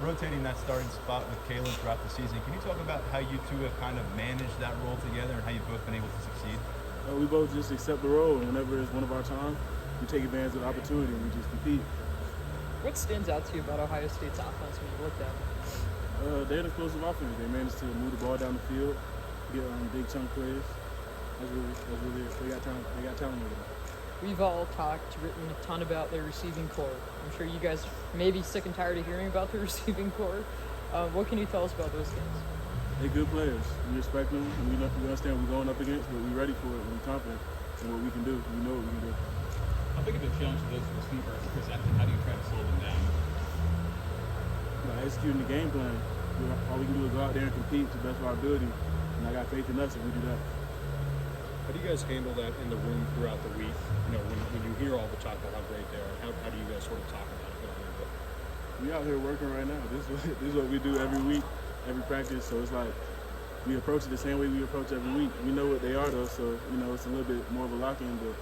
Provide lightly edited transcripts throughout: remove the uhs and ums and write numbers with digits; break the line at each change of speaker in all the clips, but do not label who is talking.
rotating that starting spot with Kalen throughout the season. Can you talk about how you two have kind of managed that role together and how you've both been able to succeed?
We both just accept the role, and whenever it's one of our time, we take advantage of the opportunity and we just compete.
What stands out to you about Ohio State's offense when you look at it?
They're an explosive offense. They managed to move the ball down the field, get big chunk plays. That's really it. They got talent over there.
We've all written a ton about their receiving core. I'm sure you guys may be sick and tired of hearing about the receiving core. What can you tell us about those guys?
They're good players. We respect them, and we understand what we're going up against, but we're ready for it, and we're confident in what we can do. We know what we can do.
How big of a challenge are those receivers presenting? How do you try to slow them down?
By executing the game plan, all we can do is go out there and compete to the best of our ability, and I got faith in us if we do that.
How do you guys handle that in the room throughout the week? You know, when you hear all the talk about how great they are, how do you guys sort of talk about it going into it?
We out here working right now. This is what we do every week, every practice. So it's like we approach it the same way we approach every week. We know what they are though, so it's a little bit more of a lock-in, but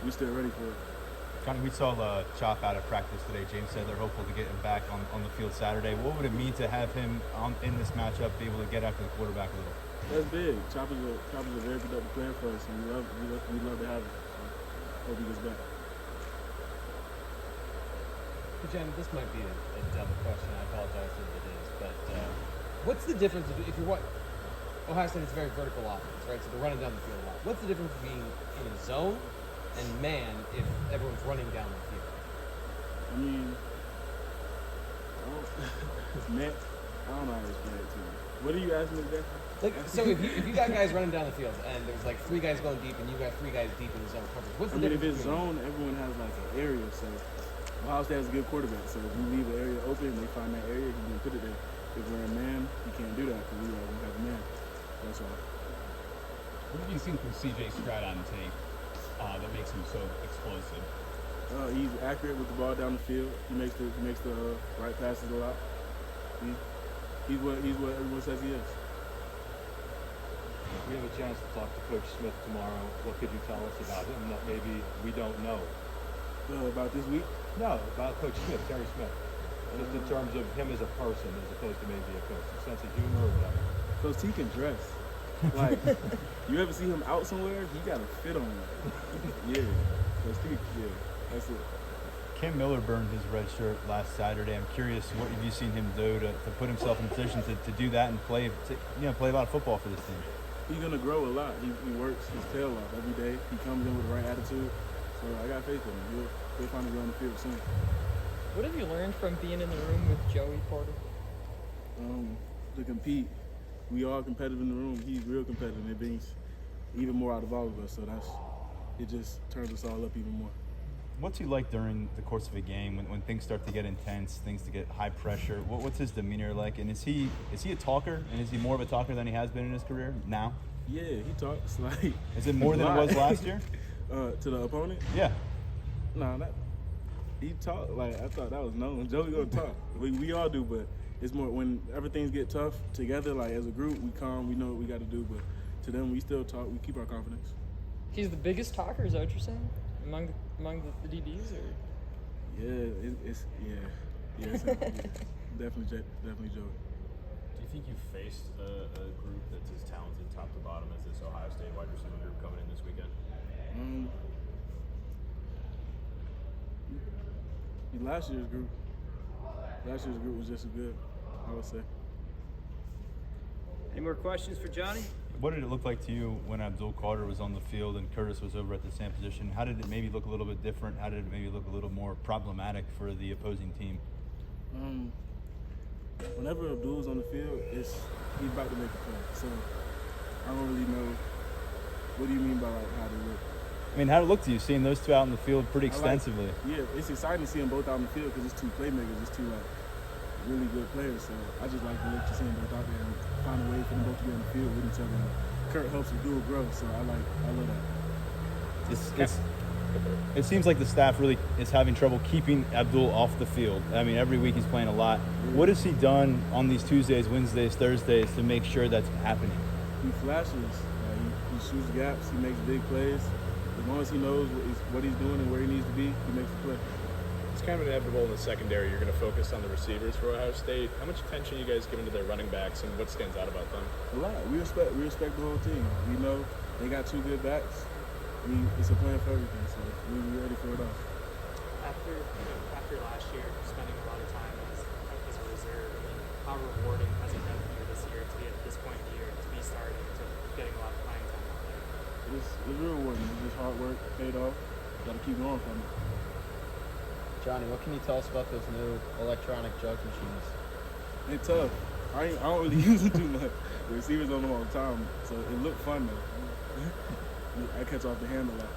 we still ready for it.
Johnny, we saw Chop out of practice today. James said they're hopeful to get him back on the field Saturday. What would it mean to have him in this matchup, be able to get after the quarterback a little?
That's big. Chop is a very productive player for us, and we love to have him. So hope he gets back.
Jen, this might be a dumb question. I apologize if it is, but what's the difference if you're Ohio State is a very vertical offense, right? So they're running down the field a lot. What's the difference between in a zone and man if everyone's running down the field?
I mean, man, I don't know how to explain it to you. What are you asking me exactly?
So if you got guys running down the field and there's like 3 guys going deep and you got 3 guys deep in the zone coverage, what's the difference?
If it's zone, everyone has like an area. So Ohio State has a good quarterback. So if we leave an area open and they find that area, he can put it there. If we're a man, he can't do that because we don't have a man. That's all.
What have you seen from C.J. Stroud on tape that makes him so explosive?
He's accurate with the ball down the field. He makes the right passes a lot. He's what everyone says he is.
We have a chance to talk to Coach Smith tomorrow. What could you tell us about him that maybe we don't know?
About this week?
No, about Coach Smith, Terry Smith. Just in terms of him as a person, as opposed to maybe a coach, a sense of humor or whatever.
Coach T can dress. Like, you ever see him out somewhere? He got a fit on. Yeah. Coach T, yeah. That's it.
Cam Miller burned his red shirt last Saturday. I'm curious, what have you seen him do to put himself in position to do that and play a lot of football for this team?
He's gonna grow a lot. He works his tail off every day. He comes in with the right attitude. So I got faith in him. He'll find his way on the field soon.
What have you learned from being in the room with Joey Porter?
To compete. We are competitive in the room. He's real competitive. It brings even more out of all of us. So it just turns us all up even more.
What's he like during the course of a game when things start to get intense, things to get high pressure? What's his demeanor like? And is he a talker? And is he more of a talker than he has been in his career now?
Yeah, he talks like.
Is it more than it was last year?
To the opponent?
Yeah.
No, he talked like I thought that was known. Joey gonna talk. We all do, but it's more when everything get tough together. Like as a group, we calm. We know what we got to do, but to them, we still talk. We keep our confidence.
He's the biggest talker. Is that what you're saying? Among the DBs, or?
Yeah, it's definitely Joey.
Do you think you faced a group that's as talented top to bottom as this Ohio State wide receiver group coming in this weekend?
Last year's group was just as good, I would say.
Any more questions for Johnny?
What did it look like to you when Abdul Carter was on the field and Curtis was over at the same position? How did it maybe look a little bit different? How did it maybe look a little more problematic for the opposing team?
Whenever Abdul's on the field, he's about to make a play. So I don't really know. What do you mean by like how they look?
I mean, how did it look to you seeing those two out in the field pretty extensively?
It's exciting to see them both out in the field because it's two playmakers. It's two really good players. So I just like to see them both out there and find a way for them both to be on the field with each other. And Kurt helps the dual grow, so I love that.
It seems like the staff really is having trouble keeping Abdul off the field. I mean, every week he's playing a lot. Yeah. What has he done on these Tuesdays, Wednesdays, Thursdays to make sure that's happening?
He flashes. He shoots gaps. He makes big plays. As long as he knows what he's doing and where he needs to be, he makes the play.
it's kind of inevitable in the secondary. You're going to focus on the receivers for Ohio State. How much attention you guys giving to their running backs, and what stands out about them?
A lot. We respect the whole team. We know they got 2 good backs. It's a plan for everything, so we ready for it all.
After last year, spending a lot of time as a reserve, I mean, how rewarding has it been for you this year to be at this point in the year, to be starting, to getting a lot of playing time out there?
It's real rewarding. It's just hard work, paid off. Got to keep going from it.
Johnny, what can you tell us about those new electronic jug machines?
They tough. I don't really use them too much. The receivers on them all the time, so it looked fun though. I catch off the hand a lot.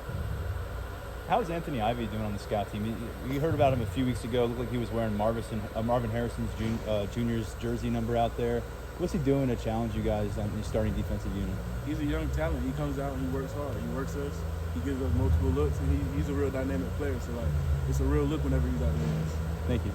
How's Anthony Ivey doing on the scout team? We heard about him a few weeks ago. It looked like he was wearing Marvin Harrison's junior's jersey number out there. What's he doing to challenge you guys on the starting defensive unit?
He's a young talent. He comes out and he works hard. He works us. He gives us multiple looks, and he's a real dynamic player. So like, it's a real look whenever he's out there.
Thank you.